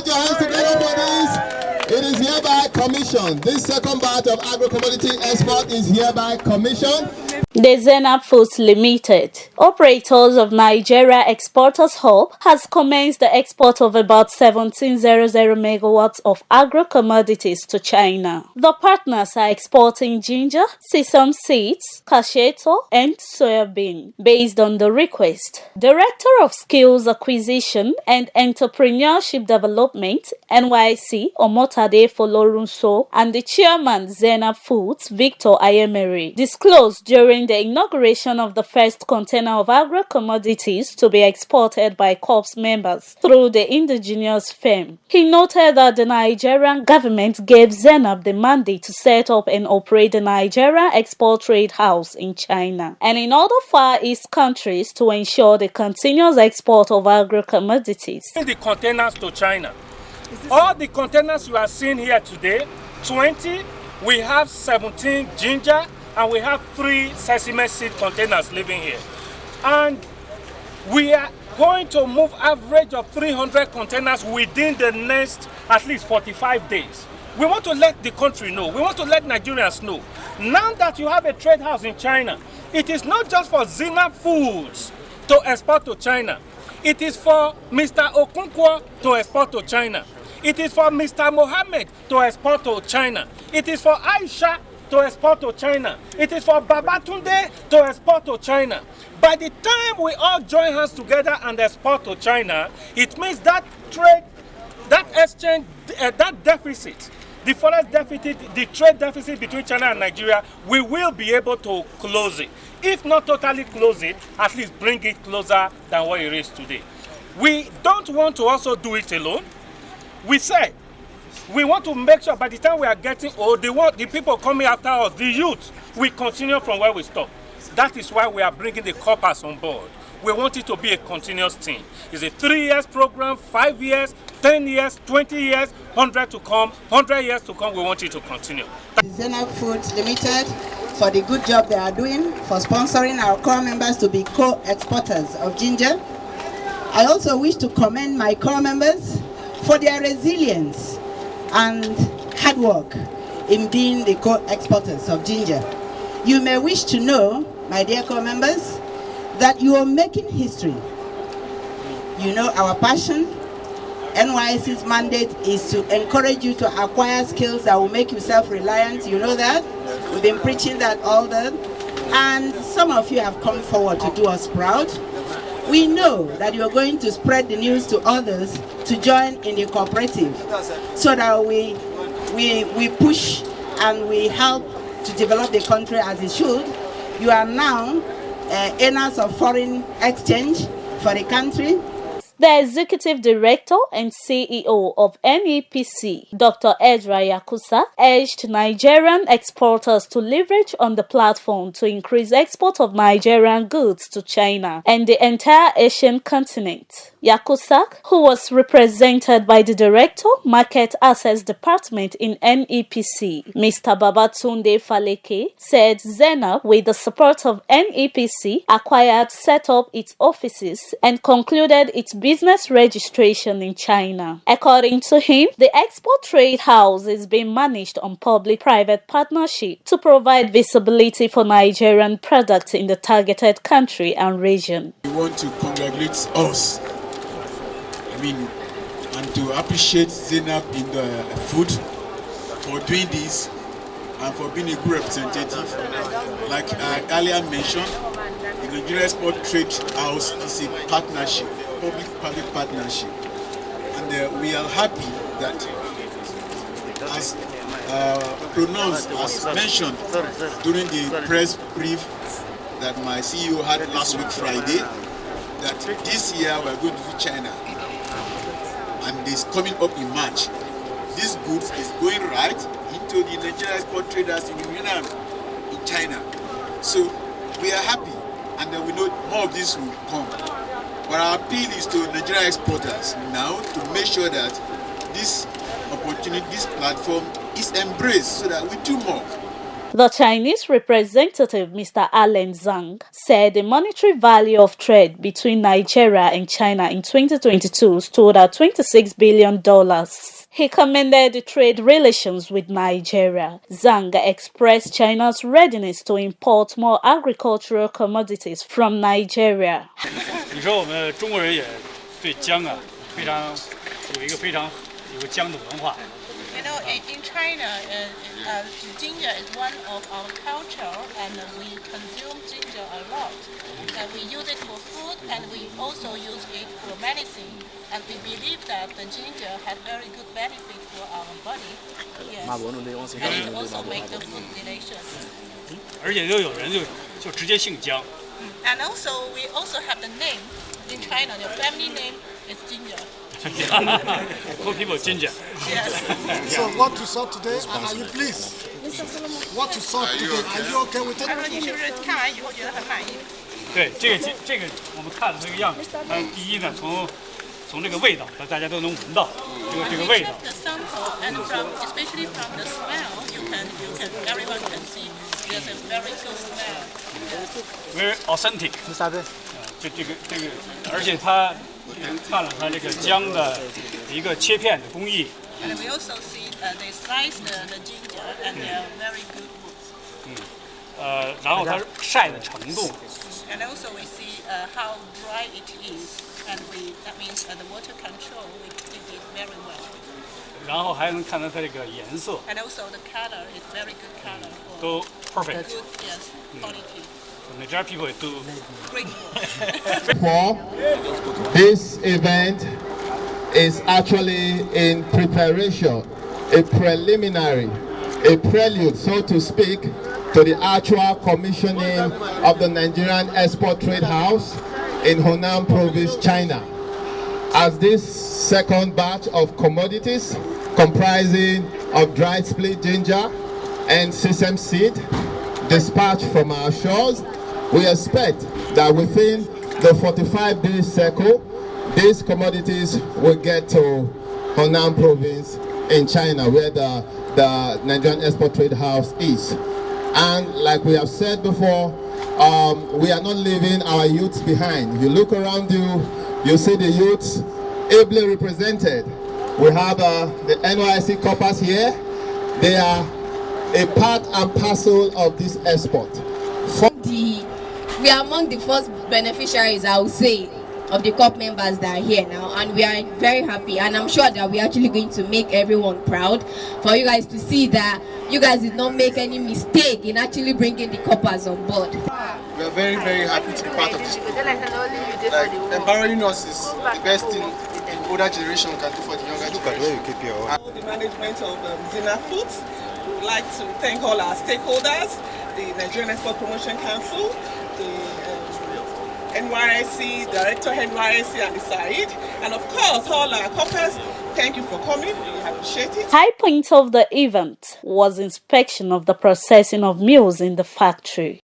Put your hands together for this. It is hereby commissioned. This second batch of agro-commodity export is hereby commissioned. The Zeenab Foods Limited, operators of Nigeria Exporters Hub, has commenced the export of about 1700 megawatts of agro-commodities to China. The partners are exporting ginger, sesame seeds, cashew, and soybean, based on the request. Director of Skills Acquisition and Entrepreneurship Development, NYC, Omotade Folorunso, and the chairman, Zeenab Foods, Victor Ayemere, disclosed during the inauguration of the first container of agro-commodities to be exported by Corps members through the indigenous firm. He noted that the Nigerian government gave Zeenab the mandate to set up and operate the Nigeria Export Trade House in China, and in other Far East countries to ensure the continuous export of agro-commodities. The containers to China. All the containers you are seeing here today, 20, we have 17 ginger, and we have 3 sesame seed containers living here. And we are going to move average of 300 containers within the next at least 45 days. We want to let the country know, we want to let Nigerians know. Now that you have a trade house in China, it is not just for Zeenab Foods to export to China. It is for Mr. Okonkwo to export to China. It is for Mr. Mohammed to export to China. It is for Aisha to export to China. It is for Babatunde to export to China. By the time we all join hands together and export to China, it means that trade, that exchange, that deficit, the forex deficit, the trade deficit between China and Nigeria, we will be able to close it. If not totally close it, at least bring it closer than what it is today. We don't want to also do it alone. We said we want to make sure by the time we are getting old, the people coming after us, the youth, we continue from where we stop. That is why we are bringing the corpus on board. We want it to be a continuous thing. It's a 3 years program, 5 years, 10 years, 20 years, 100 to come, 100 years to come. We want it to continue. Zeenab Foods Limited for the good job they are doing for sponsoring our core members to be co-exporters of ginger. I also wish to commend my core members for their resilience and hard work in being the co-exporters of ginger. You may wish to know, my dear core members, that you are making history. You know our passion. NYSC's mandate is to encourage you to acquire skills that will make you self-reliant. You know that? We've been preaching that all day. And some of you have come forward to do us proud. We know that you're going to spread the news to others to join in the cooperative so that we push and we help to develop the country as it should. You are now earners of foreign exchange for the country. The Executive Director and CEO of NEPC, Dr. Ezra Yakusa, urged Nigerian exporters to leverage on the platform to increase export of Nigerian goods to China and the entire Asian continent. Yakusa, who was represented by the Director, Market Access Department in NEPC, Mr. Babatunde Faleke, said Zeenab, with the support of NEPC, set up its offices and concluded its business registration in China. According to him, the Export Trade House is being managed on public-private partnership to provide visibility for Nigerian products in the targeted country and region. We want to congratulate us, and to appreciate Zeenab in the food for doing this and for being a good representative. Like I earlier mentioned, the Nigeria Export Trade House is a partnership, public-private partnership, and we are happy that, as pronounced, as mentioned during the press brief that my CEO had last week Friday, that this year we are going to China, and it's coming up in March. This goods is going right into the Nigeria export traders in Yunnan, in China. So we are happy, and we know more of this will come. But our appeal is to Nigeria exporters now to make sure that this opportunity, this platform is embraced so that we do more. The Chinese representative, Mr. Allen Zhang, said the monetary value of trade between Nigeria and China in 2022 stood at $26 billion. He commended the trade relations with Nigeria. Zhang expressed China's readiness to import more agricultural commodities from Nigeria. 你说我们中国人也对姜啊非常有一个非常有姜的文化。 You know, in China, ginger is one of our culture, and we consume ginger a lot. We use it for food, and we also use it for medicine. And we believe that the ginger has very good benefit for our body. Yes. And it also makes the food delicious. 而且又有人就直接姓姜。 And also, we also have the name in China. The family name is ginger. Call people ginger. Yes. So what to solve today? Are you pleased? What to solve today? Are you okay with it? 他说你是不是看完以后觉得很满意？ 对，这个我们看的这个样子，它第一呢，从这个味道，大家都能闻到这个味道。 The sample and especially from the smell, everyone can see there's a very good smell. Very authentic. 这个，而且他看了他这个姜的一个切片的工艺。 And we also see they slice the ginger and they are very good woods. 然后它晒的程度。 And also we see how dry it is, and that means the water control we did it very well. 然后还能看到它这个颜色。 And also the color is very good color. 都 perfect. Good, yes, quality. Nigeria people do Great work. For this event is actually in preparation, a preliminary, a prelude, so to speak, to the actual commissioning of the Nigerian Export Trade House in Hunan Province, China. As this second batch of commodities comprising of dried split ginger and sesame seed dispatched from our shores, we expect that within the 45-day cycle, these commodities will get to Hunan Province in China, where the Nigerian Export Trade House is. And like we have said before, we are not leaving our youths behind. You look around you, you see the youths ably represented. We have the NYSC coppers here. They are a part and parcel of this export. We are among the first beneficiaries, I would say, of the COP members that are here now, and we are very happy, and I'm sure that we're actually going to make everyone proud for you guys to see that you guys did not make any mistake in actually bringing the coppers on board. We are very, very happy to be part of this program. Like, empowering us is the best thing the older generation can do for the younger generation. The management of Zeenab Foods, we would like to thank all our stakeholders, the Nigerian Export Promotion Council, the NYSC, Director NYSC and the SAID, and of course all our coppers. Thank you for coming, we appreciate it. High point of the event was inspection of the processing of meals in the factory.